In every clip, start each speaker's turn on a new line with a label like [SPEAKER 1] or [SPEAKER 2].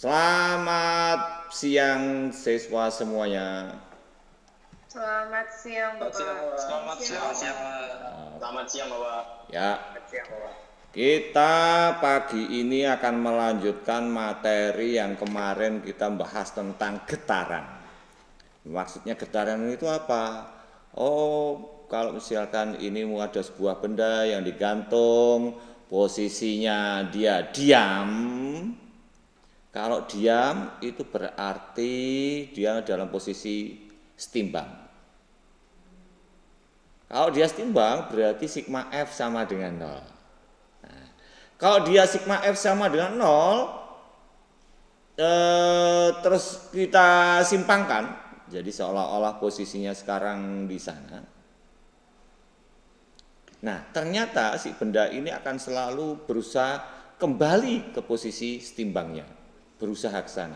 [SPEAKER 1] Selamat siang siswa semuanya.
[SPEAKER 2] Selamat siang Bapak.
[SPEAKER 3] Selamat siang. Selamat siang Bapak.
[SPEAKER 1] Ya.
[SPEAKER 3] Selamat siang Bapak.
[SPEAKER 1] Kita pagi ini akan melanjutkan materi yang kemarin kita bahas tentang getaran. Maksudnya getaran itu apa? Oh, kalau misalkan ini mau ada sebuah benda yang digantung, posisinya dia diam. Kalau diam itu berarti dia dalam posisi setimbang. Kalau dia setimbang berarti sigma F sama dengan 0. Nah, kalau dia sigma F sama dengan 0, terus kita simpangkan, jadi seolah-olah posisinya sekarang di sana. Nah, ternyata si benda ini akan selalu berusaha kembali ke posisi setimbangnya, berusaha ke sana.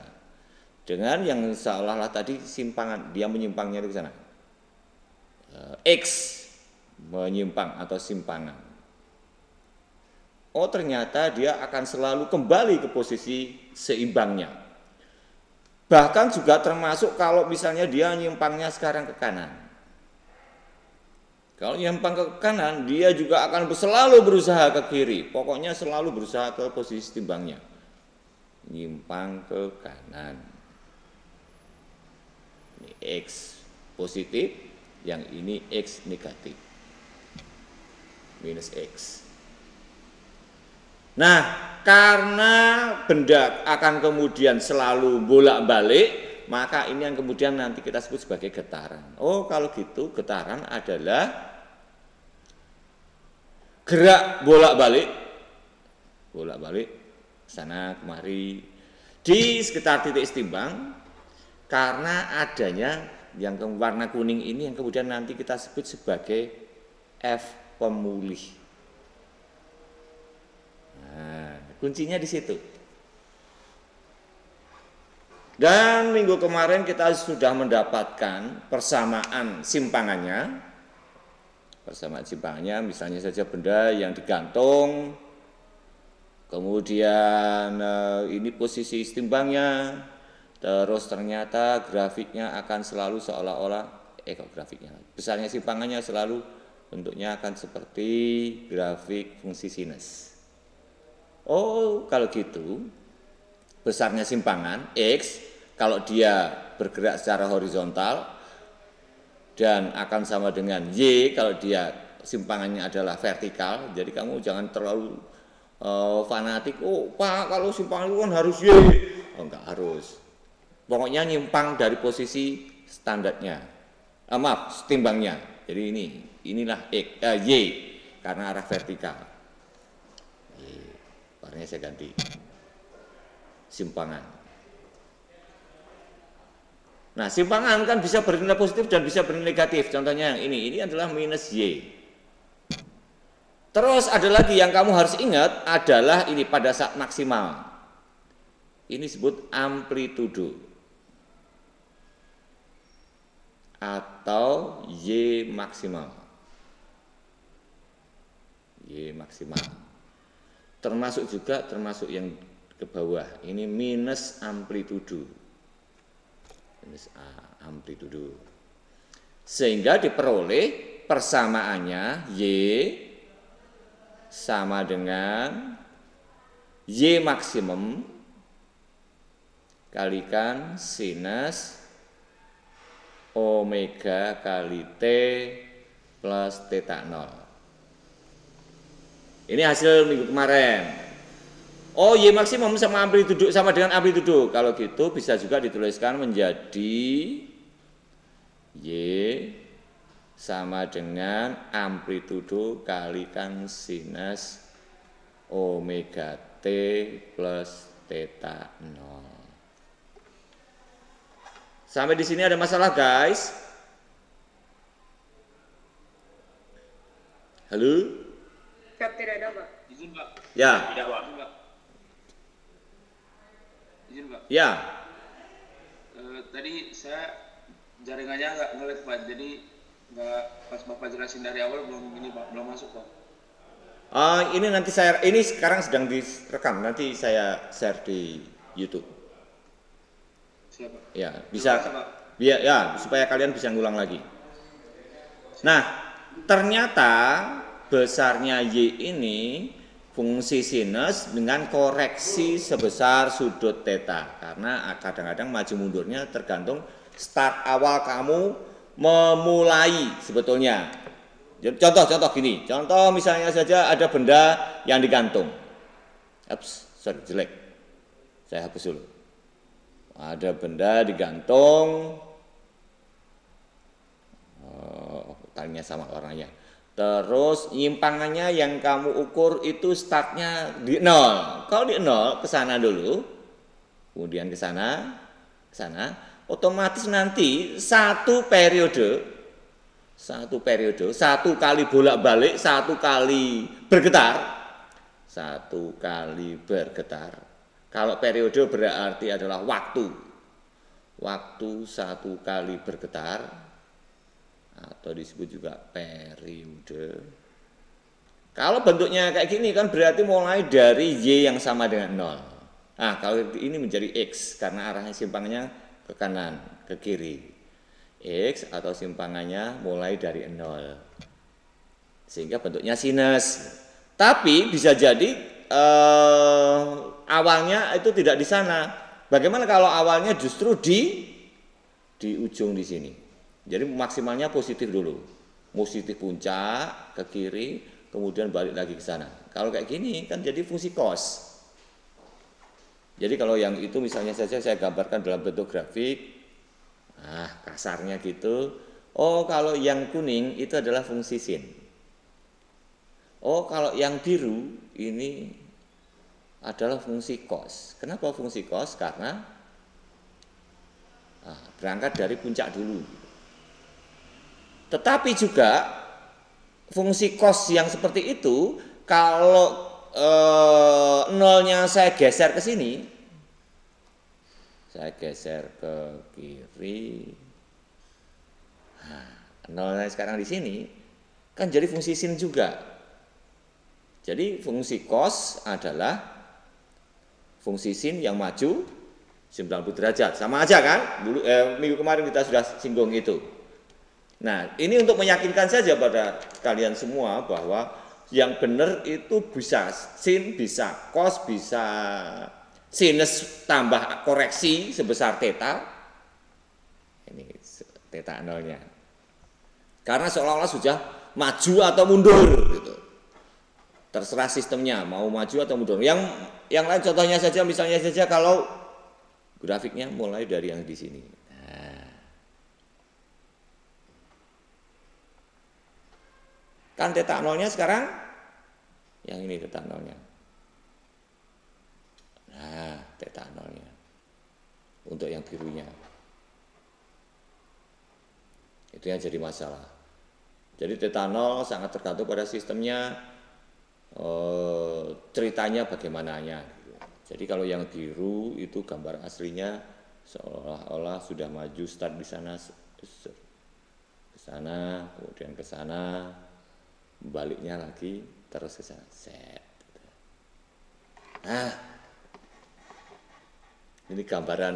[SPEAKER 1] Dengan yang seolah-olah tadi simpangan, dia menyimpangnya ke sana. X menyimpang atau simpangan. Oh, ternyata dia akan selalu kembali ke posisi seimbangnya. Bahkan juga termasuk kalau misalnya dia nyimpangnya sekarang ke kanan. Kalau nyimpang ke kanan, dia juga akan selalu berusaha ke kiri. Pokoknya selalu berusaha ke posisi setimbangnya. Nyimpang ke kanan. Ini X positif, yang ini X negatif. Minus X. Nah, karena benda akan kemudian selalu bolak-balik, maka ini yang kemudian nanti kita sebut sebagai getaran. Oh, kalau gitu getaran adalah gerak bolak-balik sana kemari di sekitar titik setimbang, karena adanya yang warna kuning ini yang kemudian nanti kita sebut sebagai F pemulih. Nah, kuncinya di situ. Dan minggu kemarin kita sudah mendapatkan persamaan simpangannya. Persamaan simpangannya misalnya saja benda yang digantung, kemudian ini posisi setimbangnya, terus ternyata grafiknya akan selalu seolah-olah, grafiknya, besarnya simpangannya selalu bentuknya akan seperti grafik fungsi sinus. Oh, kalau gitu, besarnya simpangan X, kalau dia bergerak secara horizontal, dan akan sama dengan Y kalau dia simpangannya adalah vertikal. Jadi kamu jangan terlalu fanatik. Oh Pak, kalau simpangan itu kan harus Y. Oh enggak harus. Pokoknya nyimpang dari posisi standarnya. Maaf, setimbangnya. Jadi inilah Y karena arah vertikal. Warnanya saya ganti. Simpangan. Nah, simpangan kan bisa bernilai positif dan bisa bernilai negatif. Contohnya yang ini adalah minus Y. Terus ada lagi yang kamu harus ingat adalah ini pada saat maksimal. Ini disebut amplitudo atau Y maksimal. Y maksimal. Termasuk yang ke bawah. Ini minus amplitudo. Amplitudo, sehingga diperoleh persamaannya Y sama dengan Y maksimum kalikan sinus omega kali T plus theta 0. Ini hasil minggu kemarin. Oh, Y maksimum sama amplitudo sama dengan amplitudo. Kalau gitu bisa juga dituliskan menjadi Y sama dengan amplitudo kalikan sinus omega T plus theta 0. Sampai di sini ada masalah, guys? Halo?
[SPEAKER 2] Tidak ada, Pak.
[SPEAKER 3] Izin Pak.
[SPEAKER 1] Ya.
[SPEAKER 3] Tidak Pak. Izin Pak.
[SPEAKER 1] Ya.
[SPEAKER 3] Tadi saya jaringannya nggak ngelag Pak, jadi nggak pas Bapak jelasin dari awal belum masuk Pak.
[SPEAKER 1] Ini nanti ini sekarang sedang direkam, nanti saya share di YouTube.
[SPEAKER 3] Siapa?
[SPEAKER 1] Ya, bisa
[SPEAKER 3] Pak.
[SPEAKER 1] biar ya supaya kalian bisa ngulang lagi. Nah, ternyata besarnya Y ini fungsi sinus dengan koreksi sebesar sudut theta. Karena kadang-kadang maju mundurnya tergantung start awal kamu memulai sebetulnya. Contoh gini, contoh misalnya saja ada benda yang digantung. Sorry, jelek. Saya hapus dulu. Ada benda digantung, talinya sama warnanya. Terus nyimpangannya yang kamu ukur itu startnya di 0. Kalau di 0 ke sana dulu, kemudian ke sana, otomatis nanti satu periode, satu kali bolak-balik, satu kali bergetar. Kalau periode berarti adalah waktu. Waktu satu kali bergetar, atau disebut juga periode. Kalau bentuknya kayak gini kan berarti mulai dari Y yang sama dengan 0. Nah, kalau ini menjadi X karena arahnya simpangannya ke kanan, ke kiri. X atau simpangannya mulai dari 0. Sehingga bentuknya sinus. Tapi bisa jadi awalnya itu tidak di sana. Bagaimana kalau awalnya justru di ujung di sini? Jadi maksimalnya positif dulu. Positif puncak ke kiri, kemudian balik lagi ke sana. Kalau kayak gini kan jadi fungsi cos. Jadi kalau yang itu misalnya saja saya gambarkan dalam bentuk grafik. Nah, kasarnya gitu. Oh, kalau yang kuning itu adalah fungsi sin. Oh, kalau yang biru ini adalah fungsi cos. Kenapa fungsi cos? Karena berangkat dari puncak dulu. Tetapi juga fungsi cos yang seperti itu kalau nolnya saya geser ke sini, saya geser ke kiri, nah, nolnya sekarang di sini kan jadi fungsi sin juga. Jadi fungsi cos adalah fungsi sin yang maju 90 derajat. Sama aja kan? Dulu minggu kemarin kita sudah singgung itu. Nah, ini untuk meyakinkan saja pada kalian semua bahwa yang benar itu bisa sin, bisa cos, bisa sinus tambah koreksi sebesar theta. Ini theta nolnya. Karena seolah-olah sudah maju atau mundur gitu. Terserah sistemnya mau maju atau mundur. Yang lain contohnya saja, misalnya saja kalau grafiknya mulai dari yang di sini. Nah, kan theta nolnya sekarang yang ini theta nolnya. Nah, theta nolnya untuk yang birunya. Itu yang jadi masalah. Jadi theta nol sangat tergantung pada sistemnya. Ceritanya bagaimananya. Jadi kalau yang biru itu gambar aslinya seolah-olah sudah maju start di sana, ke sana, kemudian ke sana, baliknya lagi terus ke sana. Set. Nah, ini gambaran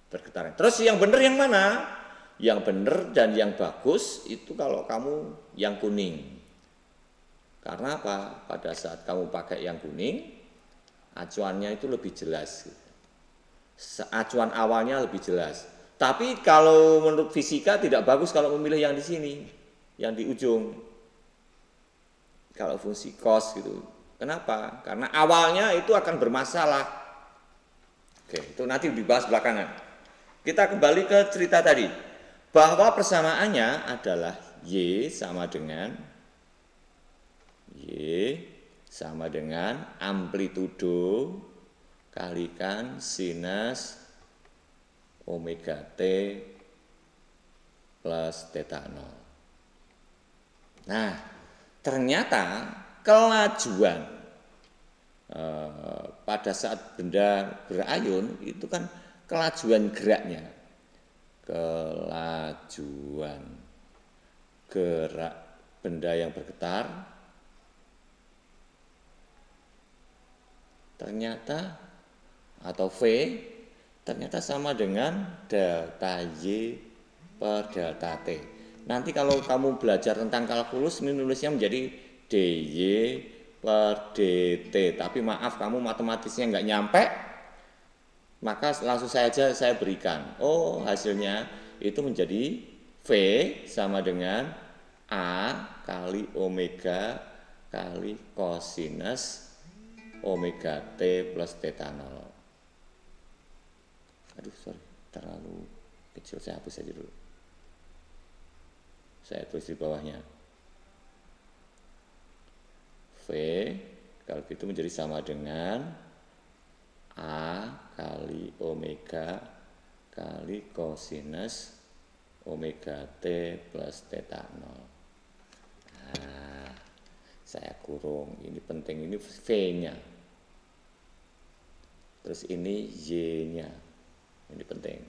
[SPEAKER 1] bergetaran. Terus yang benar yang mana? Yang benar dan yang bagus itu kalau kamu yang kuning. Karena apa? Pada saat kamu pakai yang kuning, acuannya itu lebih jelas. Acuan awalnya lebih jelas. Tapi kalau menurut fisika tidak bagus kalau memilih yang di sini, yang di ujung. Kalau fungsi cos gitu. Kenapa? Karena awalnya itu akan bermasalah. Oke, itu nanti dibahas belakangan. Kita kembali ke cerita tadi. Bahwa persamaannya adalah Y sama dengan amplitudo kalikan sinus omega T plus theta nol. Nah, ternyata kelajuan pada saat benda berayun itu kan kelajuan geraknya. Kelajuan gerak benda yang bergetar ternyata atau V ternyata sama dengan delta Y per delta T. Nanti kalau kamu belajar tentang kalkulus, ini nulisnya menjadi DY per DT. Tapi maaf, kamu matematisnya nggak nyampe, maka langsung saja saya berikan. Oh, hasilnya itu menjadi V sama dengan A kali omega kali kosinus omega T plus theta 0. Aduh, sorry, terlalu kecil, saya hapus aja dulu. Saya tulis di bawahnya. V kalau gitu menjadi sama dengan A kali omega kali kosinus omega T plus theta 0. Nah, saya kurung, ini penting, ini V-nya. Terus ini Y-nya. Ini penting.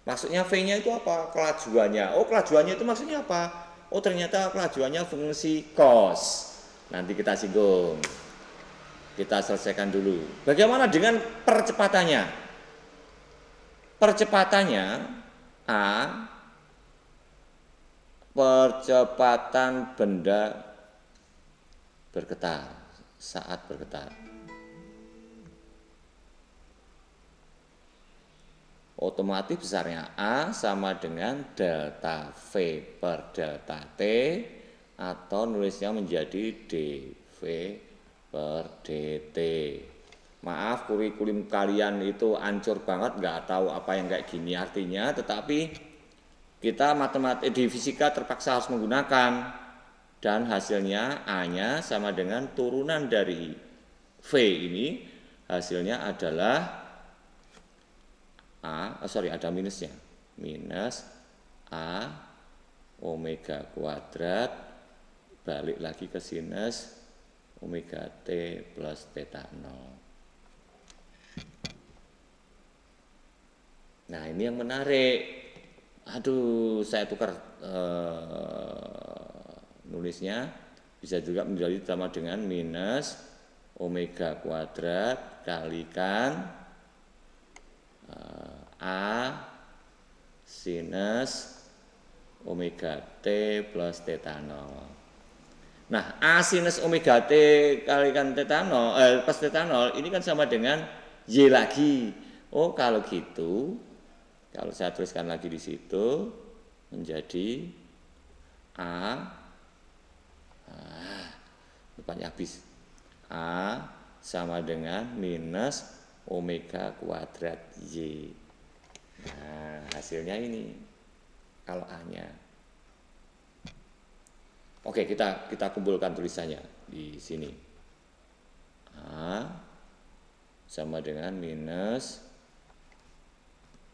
[SPEAKER 1] Maksudnya V-nya itu apa? Kelajuannya. Oh, kelajuannya itu maksudnya apa? Oh, ternyata kelajuannya fungsi cos. Nanti kita singgung. Kita selesaikan dulu. Bagaimana dengan percepatannya? Percepatannya A, percepatan benda bergetar saat bergetar. Otomatis besarnya A sama dengan delta V per delta T, atau nulisnya menjadi dV per dt. Maaf, kurikulum kalian itu hancur banget, nggak tahu apa yang kayak gini artinya, tetapi kita matematik di fisika terpaksa harus menggunakan, dan hasilnya A-nya sama dengan turunan dari V ini, hasilnya adalah ada minusnya, minus A omega kuadrat balik lagi ke sinus omega T plus theta 0. Nah, ini yang menarik. Aduh, saya tukar nulisnya, bisa juga menjadi sama dengan minus omega kuadrat kalikan A sinus omega T plus theta 0. Nah, A sinus omega T kalikan theta 0 plus theta 0 ini kan sama dengan Y lagi. Oh, kalau gitu, kalau saya tuliskan lagi di situ menjadi depannya habis. A sama dengan minus omega kuadrat Y. Nah, hasilnya ini kalau A-nya. Oke, kita kumpulkan tulisannya di sini. A sama dengan minus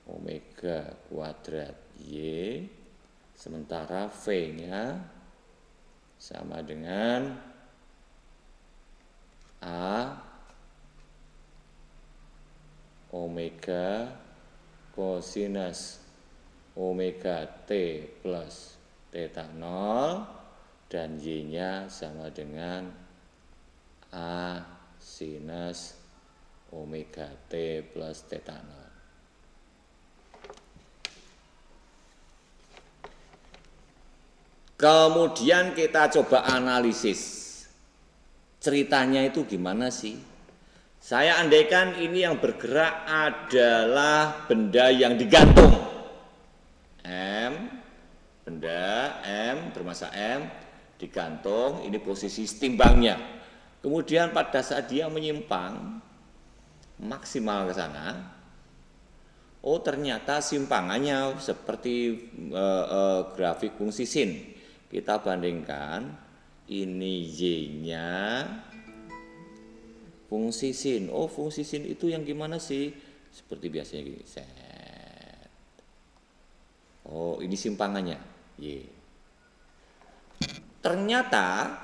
[SPEAKER 1] omega kuadrat Y, sementara V-nya sama dengan A omega kosinus omega T plus theta 0, dan Y-nya sama dengan A sinus omega T plus theta 0. Kemudian kita coba analisis. Ceritanya itu gimana sih? Saya andaikan ini yang bergerak adalah benda yang digantung. Benda M bermassa M digantung, ini posisi timbangnya. Kemudian pada saat dia menyimpang maksimal ke sana, oh ternyata simpangannya seperti grafik fungsi sin. Kita bandingkan, ini Y-nya fungsi sin. Oh, fungsi sin itu yang gimana sih? Seperti biasanya gini. Set. Oh, ini simpangannya Y. Ternyata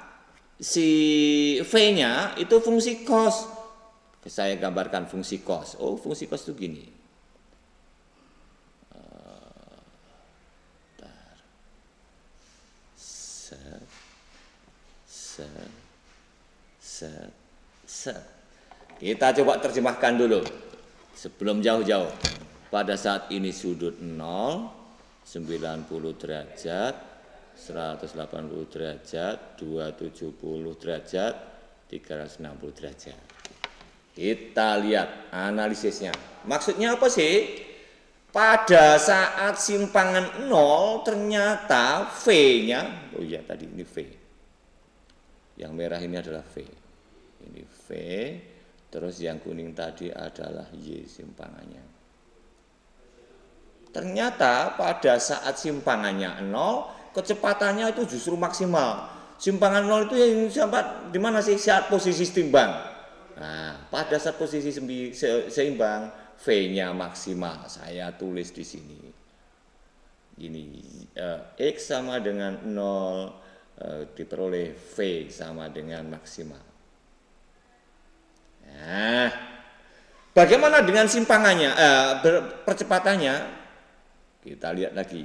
[SPEAKER 1] si V-nya itu fungsi cos. Saya gambarkan fungsi cos. Oh, fungsi cos itu gini. Set. Kita coba terjemahkan dulu. Sebelum jauh-jauh. Pada saat ini sudut 0, 90 derajat, 180 derajat, 270 derajat, 360 derajat. Kita lihat analisisnya. Maksudnya apa sih? Pada saat simpangan 0 ternyata V-nya, oh iya tadi ini V. Yang merah ini adalah V. Ini V, terus yang kuning tadi adalah Y simpangannya. Ternyata pada saat simpangannya 0, kecepatannya itu justru maksimal. Simpangan 0 itu yang sampai di mana sih? Saat posisi seimbang. Nah, pada saat posisi seimbang, V-nya maksimal. Saya tulis di sini. Ini X sama dengan 0 diperoleh V sama dengan maksimal. Nah, bagaimana dengan simpangannya? Percepatannya? Kita lihat lagi.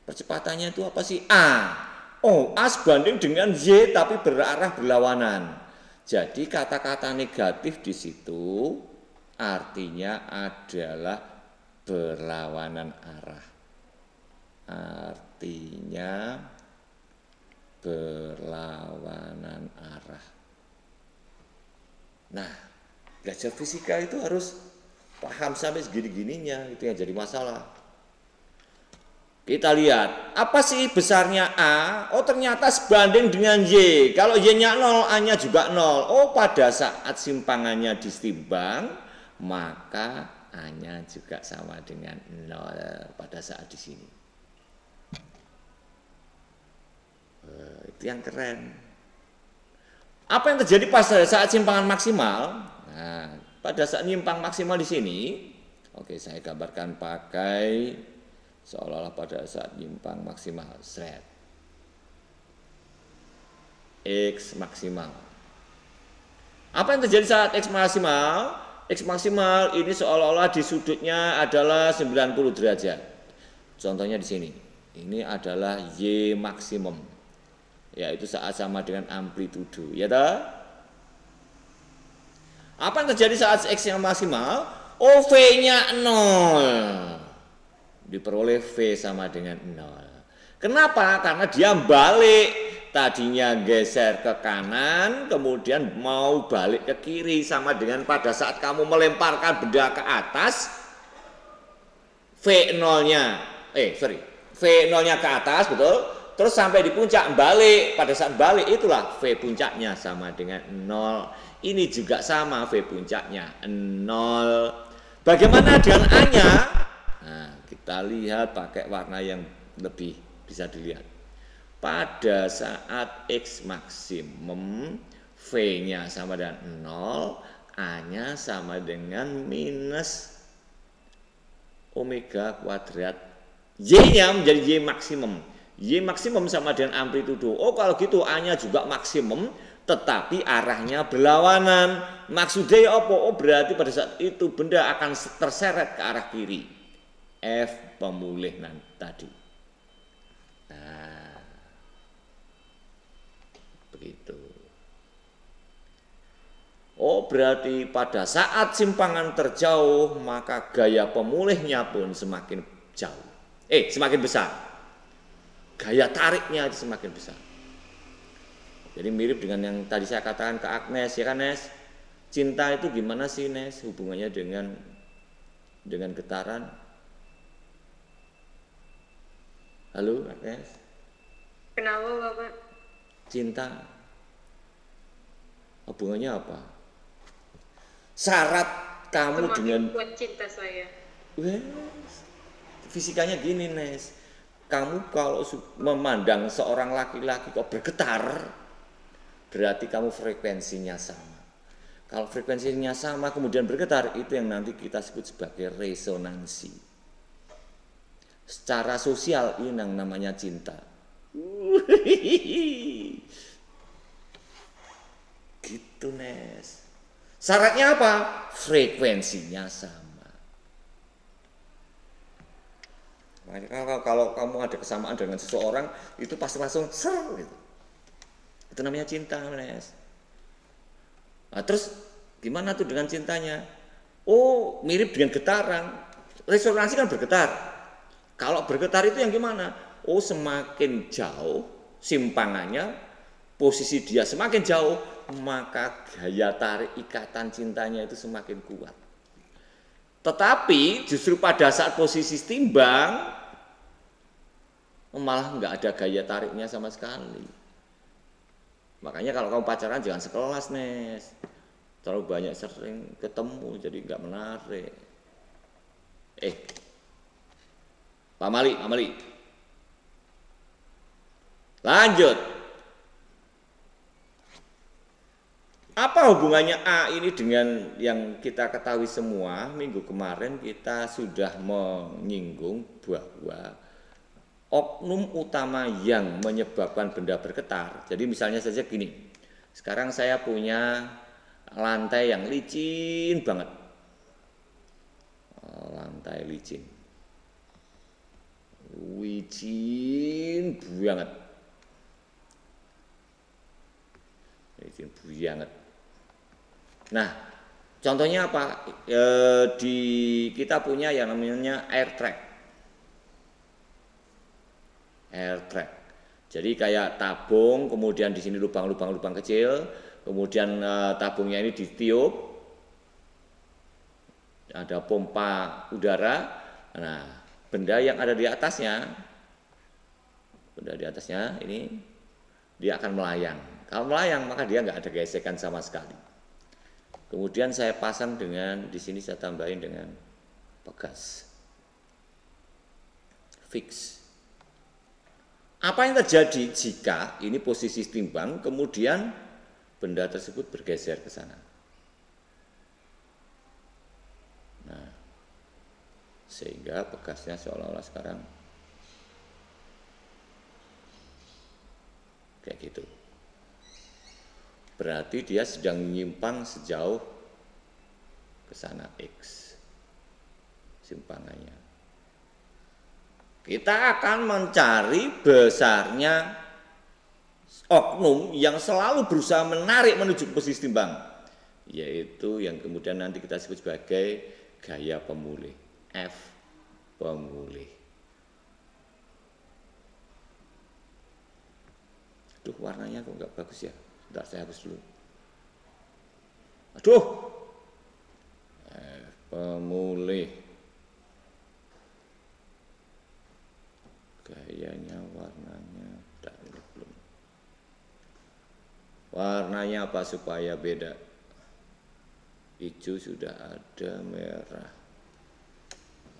[SPEAKER 1] Percepatannya itu apa sih? A. Oh, A sebanding dengan Y tapi berarah berlawanan. Jadi kata-kata negatif di situ artinya adalah berlawanan arah. Artinya berlawanan arah. Nah, belajar fisika itu harus paham sampai segini-gininya, itu yang jadi masalah. Kita lihat, apa sih besarnya A? Oh ternyata sebanding dengan Y. Kalau Y-nya 0, A-nya juga 0. Oh pada saat simpangannya ditimbang, maka A-nya juga sama dengan 0 pada saat di sini. Itu yang keren. Apa yang terjadi pada saat simpangan maksimal? Nah, pada saat nyimpang maksimal di sini, oke saya gambarkan pakai seolah-olah pada saat nyimpang maksimal, set X maksimal. Apa yang terjadi saat X maksimal? X maksimal ini seolah-olah di sudutnya adalah 90 derajat. Contohnya di sini. Ini adalah Y maksimum. Yaitu saat sama dengan amplitudo, ya toh? Apa yang terjadi saat X yang maksimal? Oh, V-nya 0. Diperoleh V sama dengan 0. Kenapa? Karena dia balik. Tadinya geser ke kanan, kemudian mau balik ke kiri. Sama dengan pada saat kamu melemparkan benda ke atas, V0-nya ke atas, betul? Terus sampai di puncak, balik. Pada saat balik itulah V puncaknya sama dengan 0. Ini juga sama, V puncaknya 0. Bagaimana dengan A-nya? Nah, kita lihat pakai warna yang lebih bisa dilihat. Pada saat X maksimum, V-nya sama dengan 0, A-nya sama dengan minus omega kuadrat. Y-nya menjadi Y maksimum. Y maksimum sama dengan amplitudo. Oh kalau gitu A-nya juga maksimum, tetapi arahnya berlawanan. Maksudnya apa? Oh berarti pada saat itu benda akan terseret ke arah kiri. F pemulih tadi. Nah, begitu. Oh berarti pada saat simpangan terjauh maka gaya pemulihnya pun semakin jauh. Semakin besar. Gaya tariknya semakin besar. Jadi mirip dengan yang tadi saya katakan ke Agnes, ya kan Nes? Cinta itu gimana sih Nes hubungannya dengan getaran? Halo Agnes?
[SPEAKER 2] Kenapa Bapak?
[SPEAKER 1] Cinta hubungannya apa? Syarat kamu
[SPEAKER 2] Semakin
[SPEAKER 1] dengan
[SPEAKER 2] kuat cinta saya.
[SPEAKER 1] Fisikanya gini Nes. Kamu kalau memandang seorang laki-laki kok bergetar, berarti kamu frekuensinya sama. Kalau frekuensinya sama kemudian bergetar, itu yang nanti kita sebut sebagai resonansi. Secara sosial ini yang namanya cinta. Gitu Nes. Syaratnya apa? Frekuensinya sama. Kalau kamu ada kesamaan dengan seseorang, itu pasti langsung ser gitu. Itu namanya cinta, Nes. Nah, terus Gimana tuh dengan cintanya? Oh, mirip dengan getaran. Resonansi kan bergetar. Kalau bergetar itu yang gimana? Oh, semakin jauh simpangannya, posisi dia semakin jauh, maka gaya tarik ikatan cintanya itu semakin kuat. Tetapi justru pada saat posisi timbang, malah nggak ada gaya tariknya sama sekali. Makanya kalau kamu pacaran jangan sekelas, Nes. Terlalu banyak sering ketemu jadi nggak menarik. Pak Mali. Lanjut. Apa hubungannya A ini dengan yang kita ketahui semua? Minggu kemarin kita sudah menyinggung bahwa oknum utama yang menyebabkan benda bergetar. Jadi misalnya saja gini, sekarang saya punya lantai yang licin banget. Lantai licin banget. Nah, contohnya apa? Kita punya yang namanya air track. Jadi kayak tabung, kemudian di sini lubang kecil, kemudian tabungnya ini ditiup, ada pompa udara. Nah, benda yang ada di atasnya ini dia akan melayang. Kalau melayang maka dia nggak ada gesekan sama sekali. Kemudian saya pasang dengan di sini saya tambahin dengan pegas, fix. Apa yang terjadi jika ini posisi timbang, kemudian benda tersebut bergeser ke sana? Nah, sehingga pegasnya seolah-olah sekarang kayak gitu. Berarti dia sedang menyimpang sejauh ke sana X simpangannya. Kita akan mencari besarnya oknum yang selalu berusaha menarik menuju posisi timbang, yaitu yang kemudian nanti kita sebut sebagai gaya pemulih, F pemulih. Aduh, warnanya kok nggak bagus ya. Bentar, saya hapus dulu. Aduh, pemulih. Gayanya, warnanya, belum. Warnanya apa supaya beda? Hijau sudah ada, merah.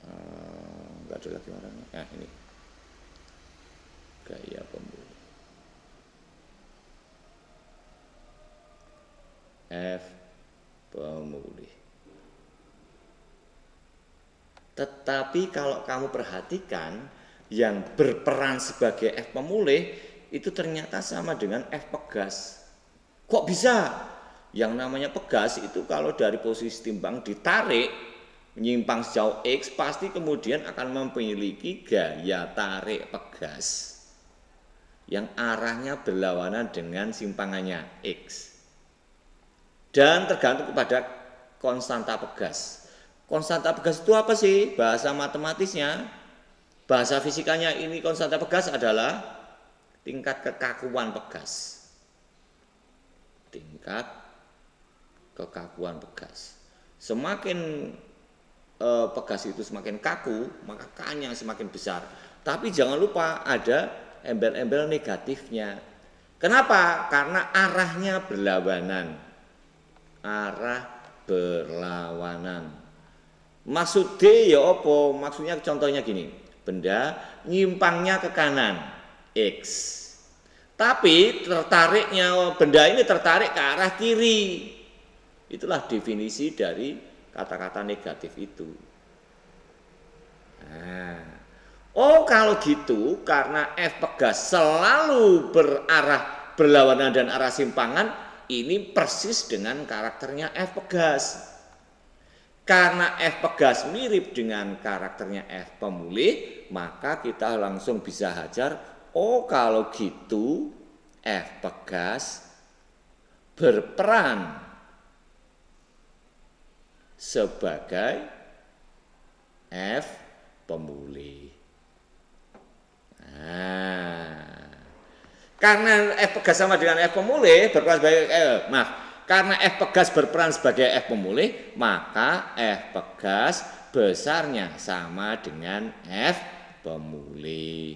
[SPEAKER 1] Enggak ada lagi warnanya. Nah, ini. Gaya pemulih. F pemulih. Tetapi kalau kamu perhatikan yang berperan sebagai F pemulih itu ternyata sama dengan F pegas. Kok bisa? Yang namanya pegas itu kalau dari posisi timbang ditarik menyimpang sejauh X pasti kemudian akan memiliki gaya tarik pegas yang arahnya berlawanan dengan simpangannya X. Dan tergantung kepada konstanta pegas. Konstanta pegas itu apa sih? Bahasa matematisnya, bahasa fisikanya ini konstanta pegas adalah tingkat kekakuan pegas. Tingkat kekakuan pegas. Semakin pegas itu semakin kaku, maka K-nya semakin besar. Tapi jangan lupa ada embel-embel negatifnya. Kenapa? Karena arahnya berlawanan. Maksud D ya apa? Maksudnya contohnya gini, benda nyimpangnya ke kanan X, tapi tertariknya benda ini tertarik ke arah kiri. Itulah definisi dari kata-kata negatif itu. Nah, oh kalau gitu karena F pegas selalu berlawanan dan arah simpangan, ini persis dengan karakternya F pegas. Karena F pegas mirip dengan karakternya F pemulih, maka kita langsung bisa hajar, oh kalau gitu F pegas berperan sebagai F pemulih. Nah, karena F pegas sama dengan F pemulih berperan sebagai karena F pegas berperan sebagai F pemulih, maka F pegas besarnya sama dengan F pemulih.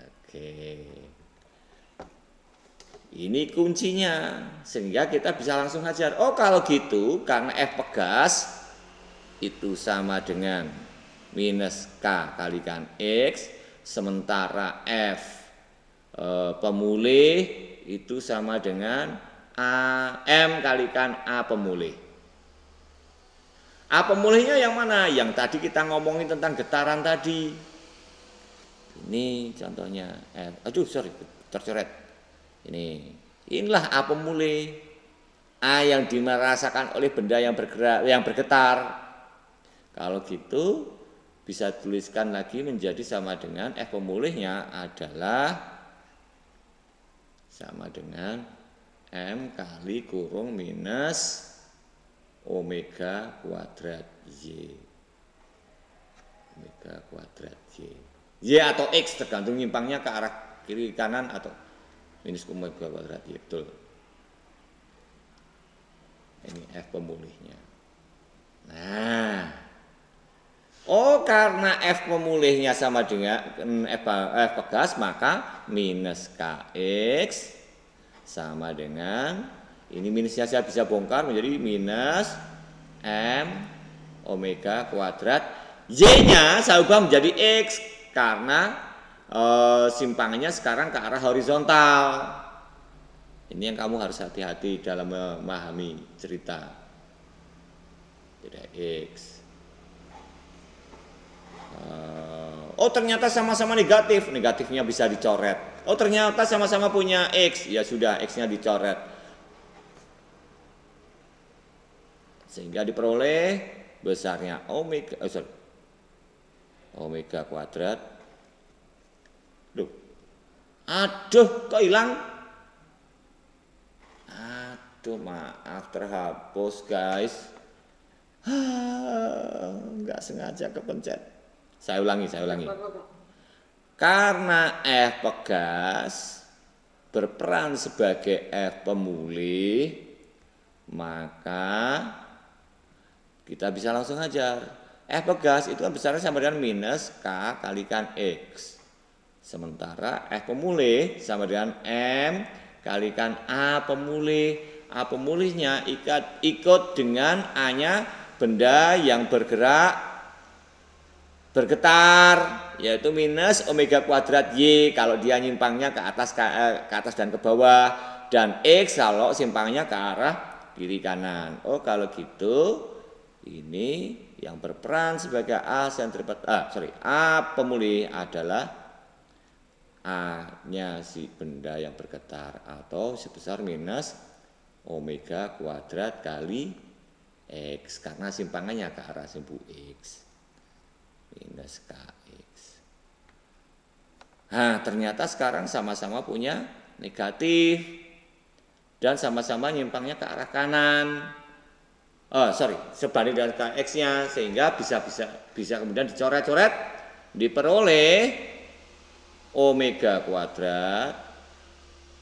[SPEAKER 1] Oke. Ini kuncinya, sehingga kita bisa langsung hajar. Oh, kalau gitu karena F pegas itu sama dengan minus K kalikan X, sementara F pemulih itu sama dengan M kalikan A pemulih. A pemulihnya yang mana? Yang tadi kita ngomongin tentang getaran tadi. Ini contohnya F. Aduh, sorry, tercoret. Inilah A pemulih. A yang dirasakan oleh benda yang bergerak, yang bergetar. Kalau gitu bisa tuliskan lagi menjadi sama dengan F pemulihnya adalah sama dengan M kali kurung minus omega kuadrat Y. Omega kuadrat Y. Y atau X tergantung nyimpangnya ke arah kiri kanan atau minus omega kuadrat Y. Betul. Ini F pemulihnya. Nah, oh karena F pemulihnya sama dengan F pegas, maka minus Kx sama dengan, ini minusnya saya bisa bongkar menjadi minus M omega kuadrat. Y-nya saya ubah menjadi X karena simpangannya sekarang ke arah horizontal. Ini yang kamu harus hati-hati dalam memahami cerita. Tidak X. Oh ternyata sama-sama negatif, negatifnya bisa dicoret. Oh ternyata sama-sama punya X, ya sudah X-nya dicoret. Sehingga diperoleh besarnya omega kuadrat. Duh, aduh kok hilang? Aduh maaf terhapus guys. Nggak sengaja kepencet. Saya ulangi. Karena F pegas berperan sebagai F pemulih, maka kita bisa langsung hajar. F pegas itu kan besarnya sama dengan minus K kalikan X. Sementara F pemulih sama dengan M kalikan A pemulih. A pemulihnya ikut dengan A-nya benda yang bergetar, yaitu minus omega kuadrat Y kalau dia nyimpangnya ke atas dan ke bawah, dan X kalau simpangnya ke arah kiri kanan. Oh kalau gitu ini yang berperan sebagai A pemulih adalah A-nya si benda yang bergetar atau sebesar minus omega kuadrat kali X karena simpangannya ke arah simpu X minus KX. Nah ternyata sekarang sama-sama punya negatif dan sama-sama nyimpangnya ke arah kanan. Sebalik dengan KX-nya, sehingga bisa kemudian dicoret-coret, diperoleh omega kuadrat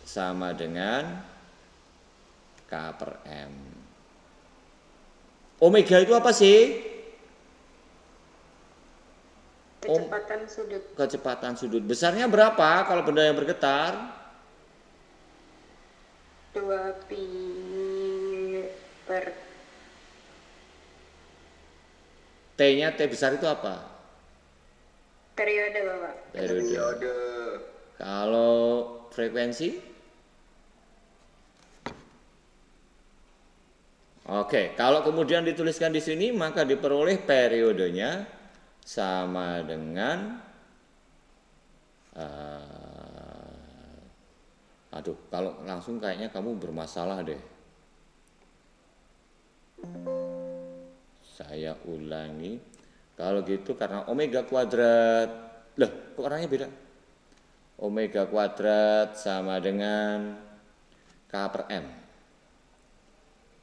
[SPEAKER 1] sama dengan K per M. Omega itu apa sih? Kecepatan sudut. Besarnya berapa kalau benda yang bergetar?
[SPEAKER 2] 2 pi per
[SPEAKER 1] T-nya, T besar itu apa?
[SPEAKER 2] periode, Bapak.
[SPEAKER 3] Periode.
[SPEAKER 1] Kalau frekuensi? Oke, kalau kemudian dituliskan di sini maka diperoleh periodenya sama dengan kalau langsung kayaknya kamu bermasalah deh. Saya ulangi. Kalau gitu karena omega kuadrat. Loh, kok orangnya beda? Omega kuadrat sama dengan K per M.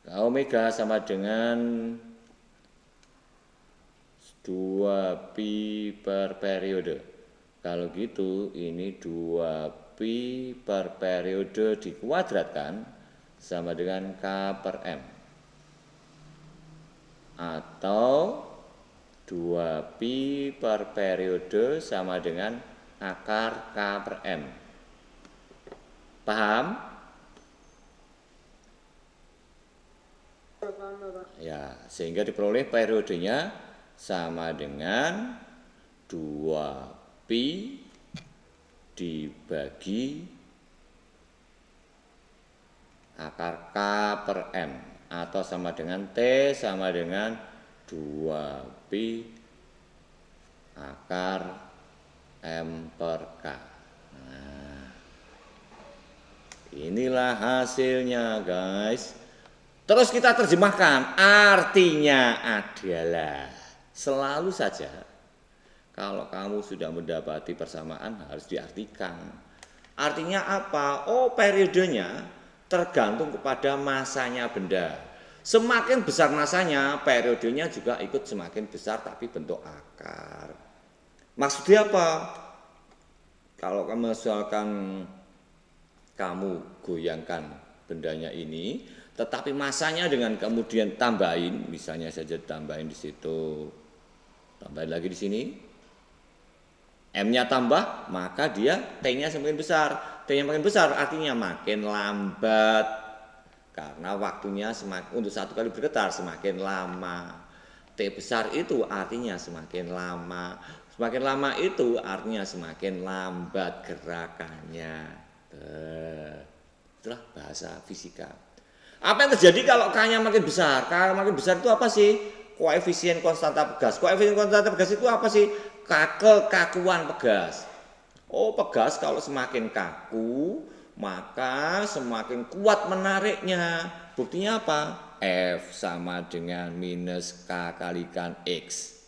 [SPEAKER 1] K Omega sama dengan 2pi per periode. Kalau gitu ini 2pi per periode dikuadratkan sama dengan K per M. Atau 2pi per periode sama dengan akar K per M. Paham?
[SPEAKER 2] Paham, Bapak.
[SPEAKER 1] Ya, sehingga diperoleh periodenya sama dengan 2pi dibagi akar K per M, atau sama dengan T sama dengan 2pi akar M per K. Nah, inilah hasilnya guys. Terus kita terjemahkan, artinya adalah selalu saja kalau kamu sudah mendapati persamaan harus diartikan. Artinya apa? Oh, periodenya tergantung kepada masanya benda. Semakin besar masanya, periodenya juga ikut semakin besar tapi bentuk akar. Maksudnya apa? Kalau misalkan kamu goyangkan bendanya ini, tetapi masanya dengan kemudian tambahin, misalnya saja tambahin di situ, tambahin lagi di sini, M-nya tambah, maka dia T-nya semakin besar. T-nya makin besar artinya makin lambat, karena waktunya untuk satu kali bergetar semakin lama. T besar itu artinya semakin lama. Semakin lama itu artinya semakin lambat gerakannya. Itulah bahasa fisika. Apa yang terjadi kalau K-nya makin besar? K makin besar itu apa sih? Koefisien konstanta pegas. Koefisien konstanta pegas itu apa sih? Kekakuan pegas. Oh, pegas kalau semakin kaku, maka semakin kuat menariknya. Buktinya apa? F sama dengan minus K kalikan X.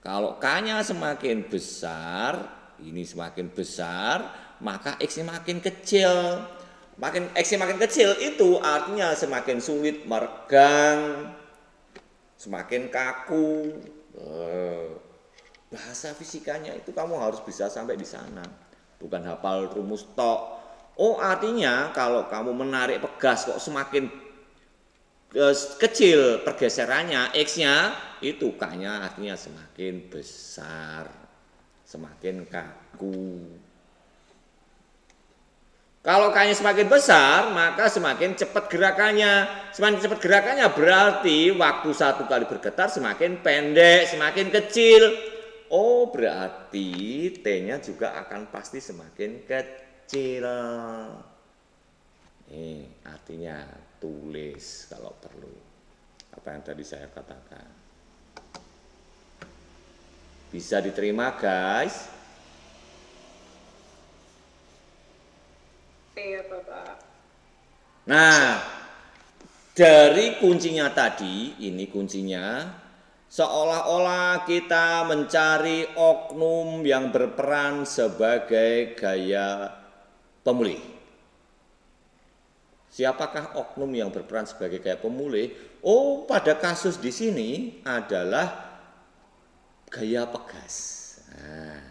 [SPEAKER 1] Kalau K-nya semakin besar, ini semakin besar, maka X-nya makin kecil. X-nya makin kecil itu artinya semakin sulit meregang, semakin kaku. Bahasa fisikanya itu kamu harus bisa sampai di sana, bukan hafal rumus tok. Oh, artinya kalau kamu menarik pegas kok semakin kecil pergeserannya, X-nya itu K-nya artinya semakin besar, semakin kaku. Kalau K-nya semakin besar, maka semakin cepat gerakannya. Semakin cepat gerakannya berarti waktu satu kali bergetar semakin pendek, semakin kecil. Oh, berarti T-nya juga akan pasti semakin kecil. Ini artinya tulis kalau perlu. Apa yang tadi saya katakan. Bisa diterima, guys?
[SPEAKER 2] Iya, Bapak.
[SPEAKER 1] Nah, dari kuncinya tadi, ini kuncinya, seolah-olah kita mencari oknum yang berperan sebagai gaya pemulih. Siapakah oknum yang berperan sebagai gaya pemulih? Oh, pada kasus di sini adalah gaya pegas. Nah,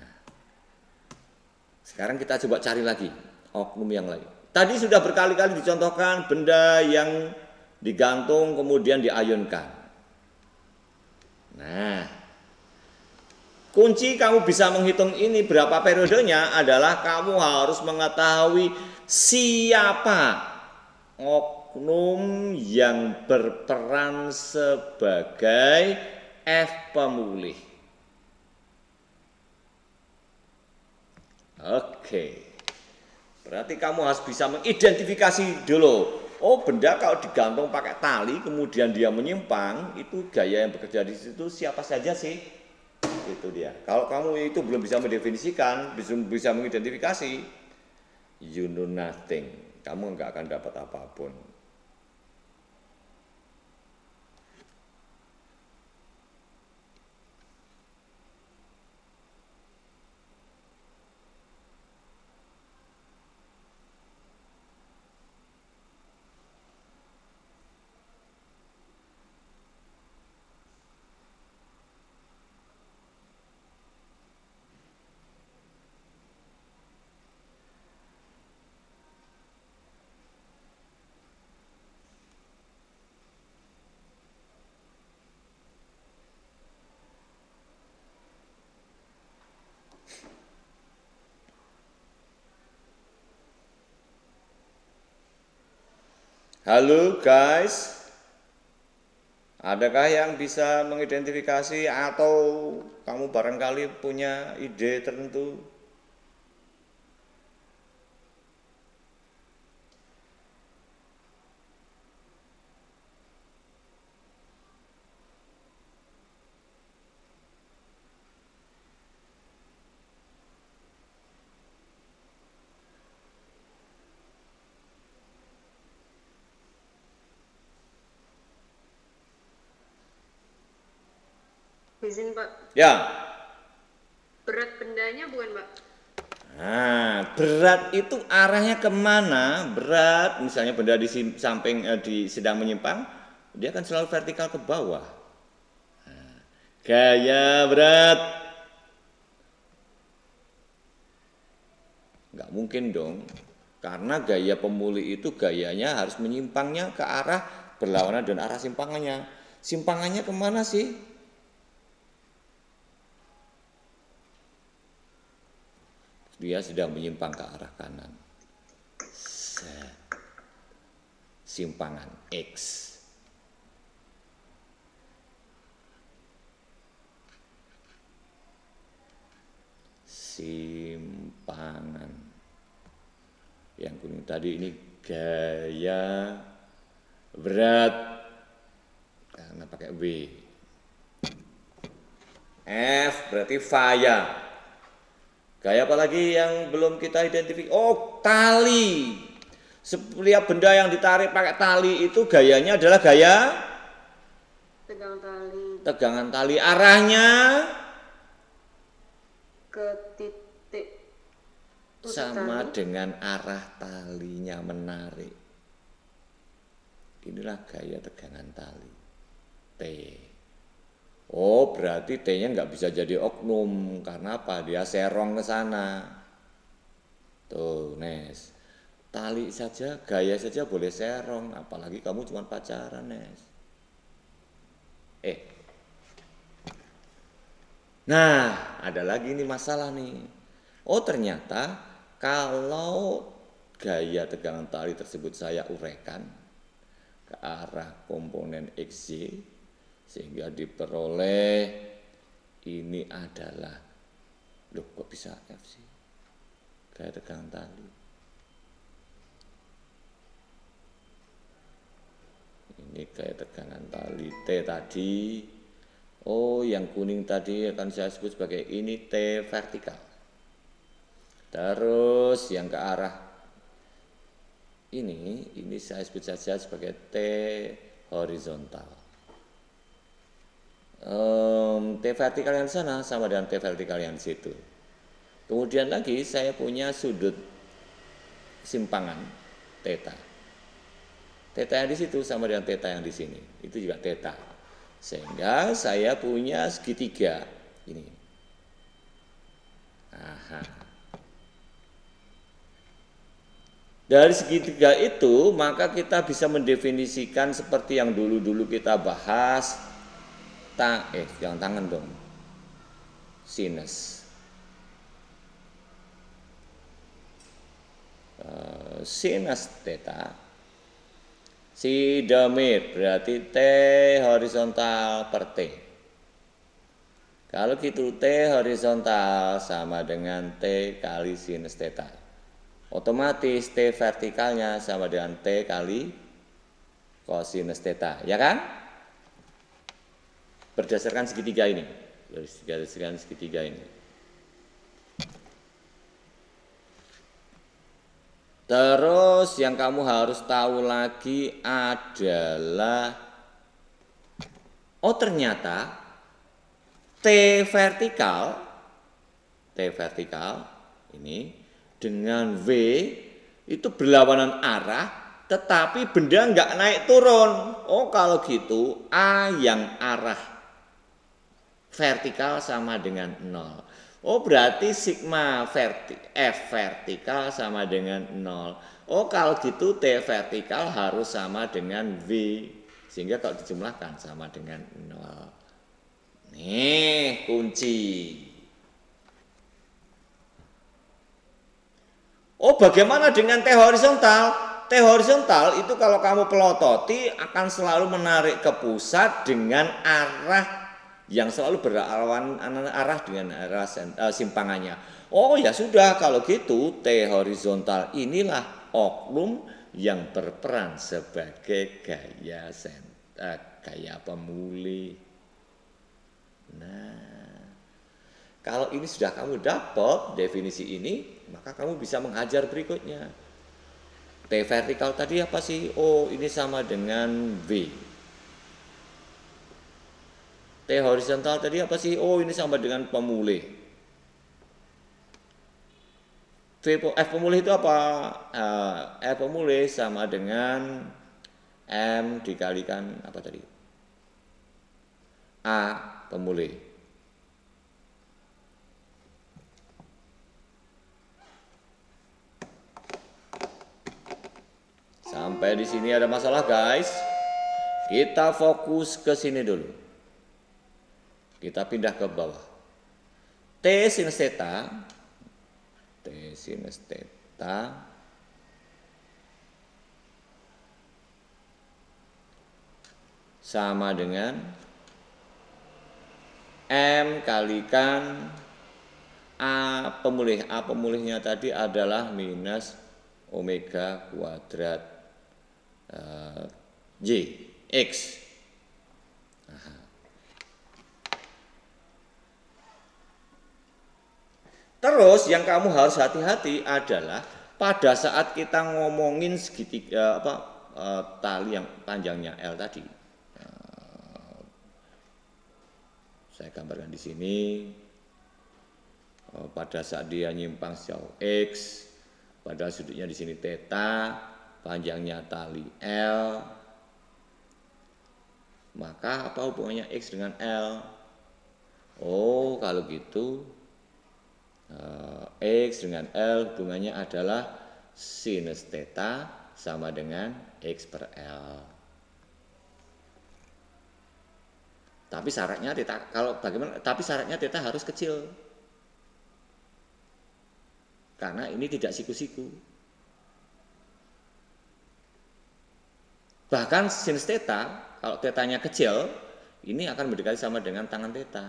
[SPEAKER 1] sekarang kita coba cari lagi oknum yang lain. Tadi sudah berkali-kali dicontohkan benda yang digantung kemudian diayunkan. Nah, kunci kamu bisa menghitung ini berapa periodenya adalah kamu harus mengetahui siapa oknum yang berperan sebagai F pemulih. Oke. Berarti kamu harus bisa mengidentifikasi dulu. Oh, benda kalau digantung pakai tali kemudian dia menyimpang, itu gaya yang bekerja di situ siapa saja sih? Itu dia. Kalau kamu itu belum bisa mendefinisikan, belum bisa mengidentifikasi, you know nothing. Kamu nggak akan dapat apapun. Halo guys, adakah yang bisa mengidentifikasi atau kamu barangkali punya ide tertentu?
[SPEAKER 2] Izin Pak,
[SPEAKER 1] Ya,
[SPEAKER 2] berat bendanya bukan Pak?
[SPEAKER 1] nah berat itu arahnya kemana? Berat, misalnya benda di samping sedang menyimpang, dia akan selalu vertikal ke bawah. Gaya berat, nggak mungkin dong, karena gaya pemulih itu gayanya harus menyimpangnya ke arah berlawanan dan arah simpangannya. Simpangannya kemana sih? Dia sedang menyimpang ke arah kanan. Simpangan X. Simpangan yang kuning tadi ini gaya berat karena pakai W. F berarti faya. Gaya apa lagi yang belum kita identifikasi? Oh, tali. Setiap benda yang ditarik pakai tali itu gayanya adalah gaya
[SPEAKER 2] Tegang tali
[SPEAKER 1] tegangan tali. Arahnya
[SPEAKER 2] ke titik
[SPEAKER 1] sama
[SPEAKER 2] tali.
[SPEAKER 1] dengan arah talinya menarik. Inilah gaya tegangan tali. T. Oh, berarti T-nya nggak bisa jadi oknum. Karena apa? Dia serong ke sana. Tuh, Nes. Tali saja, gaya saja boleh serong. Apalagi kamu cuma pacaran, Nes. Nah, ada lagi nih masalah nih. Oh, ternyata kalau gaya tegangan tali tersebut saya uraikan ke arah komponen XY, sehingga diperoleh ini adalah, loh kok bisa F sih? Gaya tegangan tali. Ini gaya tegangan tali T tadi. Oh, yang kuning tadi akan saya sebut sebagai ini T vertikal. Terus yang ke arah ini saya sebut saja sebagai T horizontal. T vertikal yang di sana sama dengan T vertikal yang di situ. Kemudian lagi saya punya sudut simpangan theta. Theta yang di situ sama dengan theta yang di sini. Itu juga theta. Sehingga saya punya segitiga ini. Aha. Dari segitiga itu maka kita bisa mendefinisikan seperti yang dulu-dulu kita bahas. Jangan tangan dong. Sinus. Sinus theta. Sidomir berarti T horizontal per T. Kalau gitu T horizontal sama dengan T kali sinus theta. Otomatis T vertikalnya sama dengan T kali kosinus theta, ya kan? Berdasarkan segitiga ini. Berdasarkan segitiga ini. Terus yang kamu harus tahu lagi adalah, oh ternyata T vertikal ini dengan V itu berlawanan arah, tetapi benda nggak naik turun. Oh kalau gitu A yang arah vertikal sama dengan 0. Oh berarti sigma F vertikal sama dengan 0. Oh kalau gitu T vertikal harus sama dengan V. Sehingga kalau dijumlahkan sama dengan 0. Nih kunci. Oh bagaimana dengan T horizontal? T T horizontal itu kalau kamu pelototi akan selalu menarik ke pusat dengan arah yang selalu berlawan arah dengan arah simpangannya. Oh ya sudah, kalau gitu T horizontal inilah oknum yang berperan sebagai gaya pemulih. Nah, kalau ini sudah kamu dapat definisi ini, maka kamu bisa mengajar berikutnya. T vertikal tadi apa sih? Oh, ini sama dengan V. T horizontal tadi apa sih? Oh, ini sama dengan pemulih. F pemulih itu apa? F pemulih sama dengan M dikalikan apa tadi? A pemulih. Sampai di sini ada masalah, guys. Kita fokus ke sini dulu. Kita pindah ke bawah. T sinus theta. T sinus theta sama dengan M kalikan A pemulih. A pemulihnya tadi adalah minus omega kuadrat Y X. Terus yang kamu harus hati-hati adalah pada saat kita ngomongin segitiga tali yang panjangnya L tadi. Saya gambarkan di sini. Pada saat dia nyimpang sejauh X, pada sudutnya di sini theta, panjangnya tali L. Maka apa hubungannya X dengan L? Oh, kalau gitu X dengan L hubungannya adalah sinus theta sama dengan X per L. Tapi syaratnya theta, kalau bagaimana? Tapi syaratnya theta harus kecil. Karena ini tidak siku-siku. Bahkan sinus theta, kalau tetanya kecil, ini akan mendekati sama dengan tangan theta.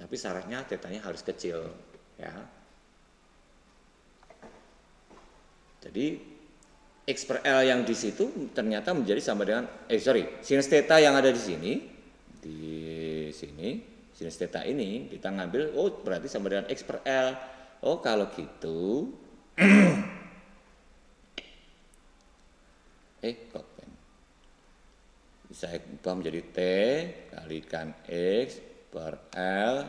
[SPEAKER 1] Tapi syaratnya tetanya harus kecil, ya. Jadi X per L yang di situ ternyata menjadi sama dengan sinus theta yang ada di sini sinus theta ini kita ngambil, oh berarti sama dengan X per L. Oh kalau gitu kok saya ubah menjadi T kalikan X per L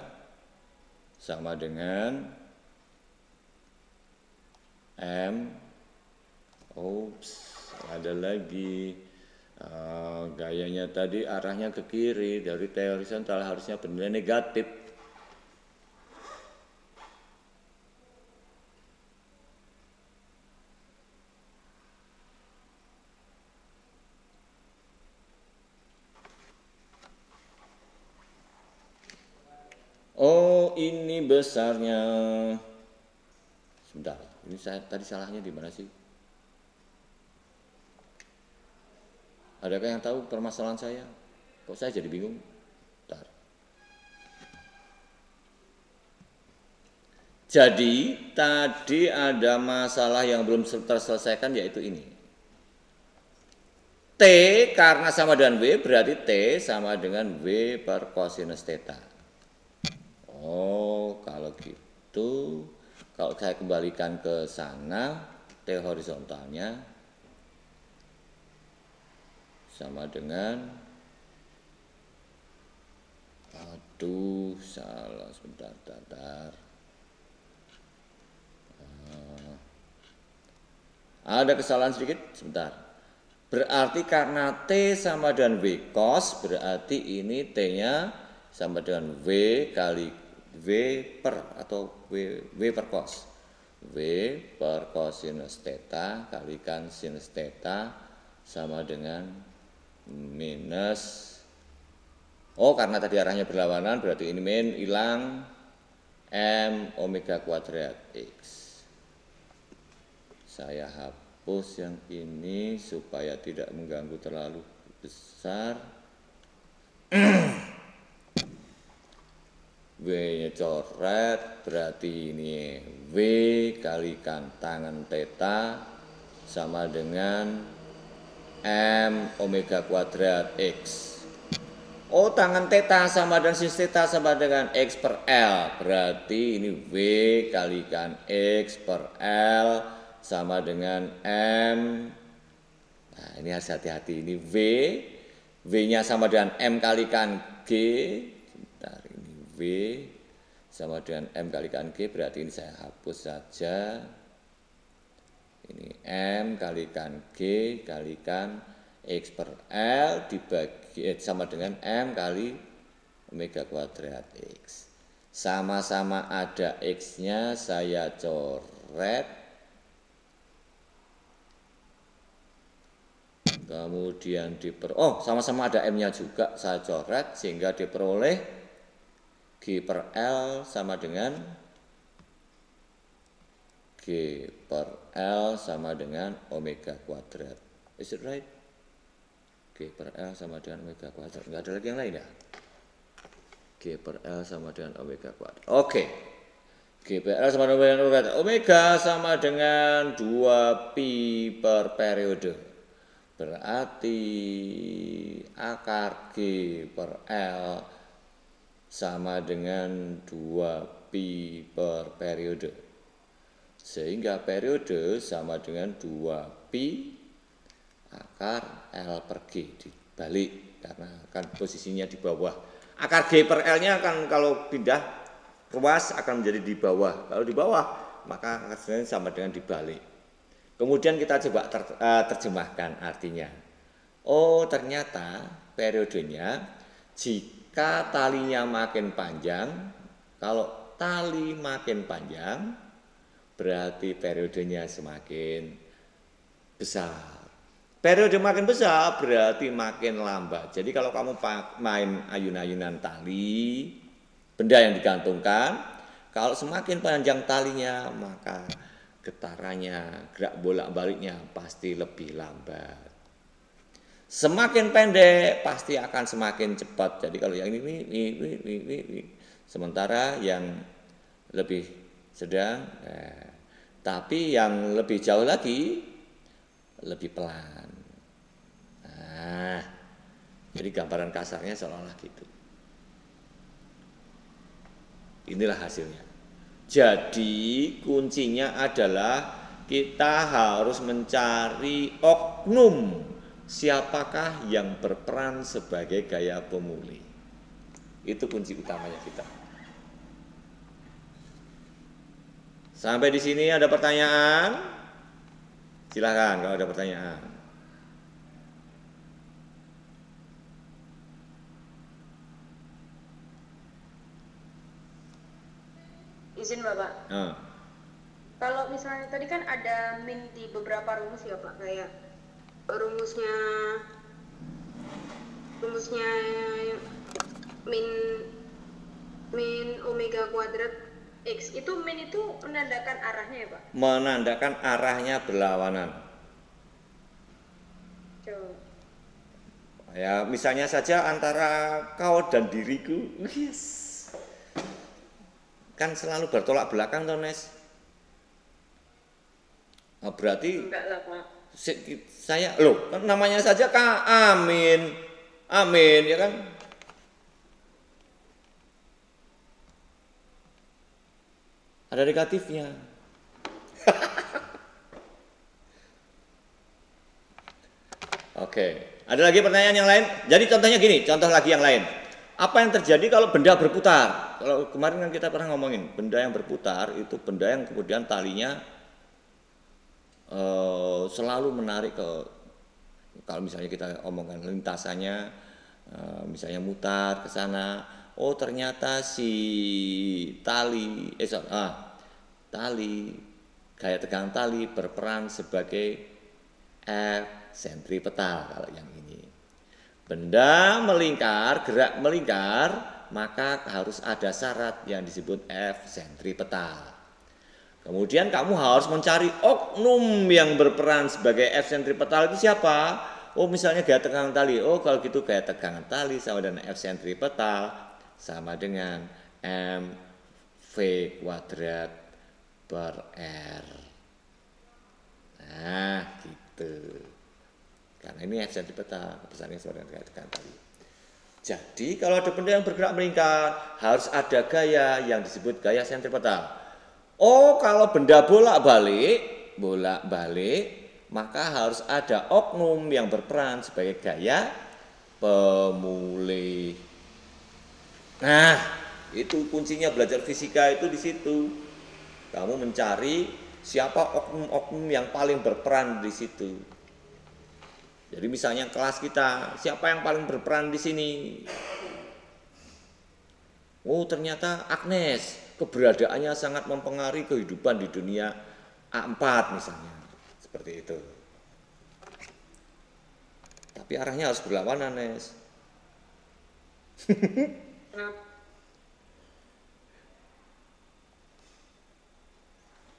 [SPEAKER 1] sama dengan M. Oops, ada lagi. Gayanya tadi arahnya ke kiri, dari T horizontal harusnya bernilai negatif. Oh, ini besarnya. Sebentar, ini saya tadi salahnya di mana sih? Adakah yang tahu permasalahan saya? Kok saya jadi bingung? Bentar. Jadi tadi ada masalah yang belum terselesaikan, yaitu ini. T karena sama dengan W berarti T sama dengan W per kosinus theta. Oh, kalau gitu, kalau saya kembalikan ke sana, T horizontalnya sama dengan, aduh salah, sebentar. Ada kesalahan sedikit, sebentar. Berarti karena T sama dengan W cos, berarti ini T-nya sama dengan W kali W per atau W per cos. W per cosinus theta kalikan sinus theta sama dengan minus, oh karena tadi arahnya berlawanan berarti ini min hilang M omega kuadrat X. Saya hapus yang ini supaya tidak mengganggu terlalu besar. W-nya coret, berarti ini W kalikan tangan theta sama dengan M omega kuadrat X. Oh, tangan theta sama dengan sin theta sama dengan X per L. Berarti ini W kalikan X per L sama dengan M. Nah, ini harus hati-hati. Ini W. W-nya sama dengan M kalikan G. Bentar, ini W sama dengan M kalikan G. Berarti ini saya hapus saja. Ini M kalikan G kalikan X per L dibagi sama dengan M kali omega kuadrat X. Sama-sama ada X-nya saya coret. Kemudian sama-sama ada M-nya juga saya coret sehingga diperoleh G per L sama dengan G per L sama dengan omega kuadrat. Is it right? G per L sama dengan omega kuadrat. Enggak ada lagi yang lain ya? G per L sama dengan omega kuadrat. Oke. G per L sama dengan omega kuadrat. Omega sama dengan 2pi per periode. Berarti akar G per L sama dengan 2pi per periode. Sehingga periode sama dengan 2pi akar L per G dibalik karena kan posisinya di bawah. Akar G per L-nya kan kalau pindah ruas akan menjadi di bawah. Kalau di bawah maka hasilnya sama dengan dibalik. Kemudian kita coba terjemahkan artinya. Oh, ternyata periodenya jika talinya makin panjang, kalau tali makin panjang berarti periodenya semakin besar. Periode makin besar berarti makin lambat. Jadi kalau kamu main ayun-ayunan tali, benda yang digantungkan, kalau semakin panjang talinya maka getarannya, gerak bolak-baliknya pasti lebih lambat. Semakin pendek pasti akan semakin cepat. Jadi kalau yang ini. Sementara yang lebih sedang, tapi yang lebih jauh lagi lebih pelan. Nah, jadi gambaran kasarnya seolah-olah gitu. Inilah hasilnya. Jadi kuncinya adalah kita harus mencari oknum siapakah yang berperan sebagai gaya pemulih. Itu kunci utamanya kita. Sampai di sini ada pertanyaan? Silakan kalau ada pertanyaan.
[SPEAKER 2] Izin Bapak. Kalau misalnya tadi kan ada min di beberapa rumus ya Pak, kayak rumusnya min omega kuadrat X. Itu min itu menandakan arahnya ya Pak?
[SPEAKER 1] Menandakan arahnya berlawanan.
[SPEAKER 2] Coba.
[SPEAKER 1] Ya, misalnya saja antara kau dan diriku, yes. Kan selalu bertolak belakang toh, Nes. Nah, berarti
[SPEAKER 2] enggak lah Pak.
[SPEAKER 1] Saya kan namanya saja Kak Amin. Amin ya kan? Ada negatifnya. Oke, ada lagi pertanyaan yang lain? Jadi contohnya gini, contoh lagi yang lain. Apa yang terjadi kalau benda berputar? Kalau kemarin kan kita pernah ngomongin, benda yang berputar itu benda yang kemudian talinya selalu menarik ke, kalau misalnya kita omongkan lintasannya, misalnya mutar ke sana. Oh ternyata si tali, gaya tegangan tali berperan sebagai F sentripetal kalau yang ini. Benda melingkar, gerak melingkar, maka harus ada syarat yang disebut F sentripetal. Kemudian kamu harus mencari oknum yang berperan sebagai F sentripetal itu siapa? Oh misalnya gaya tegangan tali. Oh kalau gitu gaya tegangan tali sama dengan F sentripetal sama dengan mv kuadrat per R. Nah gitu. Karena ini F sentripetal, besarnya sama dengan gaya tegangan tali. Jadi kalau ada benda yang bergerak meningkat harus ada gaya yang disebut gaya sentripetal. Oh kalau benda bolak-balik, maka harus ada oknum yang berperan sebagai gaya pemulih. Nah, itu kuncinya belajar fisika itu di situ. Kamu mencari siapa oknum-oknum yang paling berperan di situ. Jadi misalnya kelas kita, siapa yang paling berperan di sini? Oh ternyata Agnes, keberadaannya sangat mempengaruhi kehidupan di dunia A4 misalnya. Seperti itu. Tapi arahnya harus berlawanan, Nes.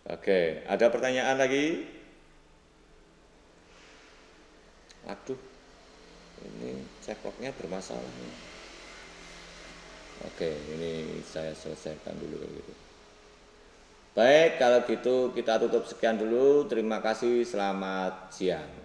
[SPEAKER 1] Oke, ada pertanyaan lagi? Aduh, ini cekoknya bermasalah. Oke, ini saya selesaikan dulu gitu. Baik, kalau gitu kita tutup sekian dulu. Terima kasih, selamat siang.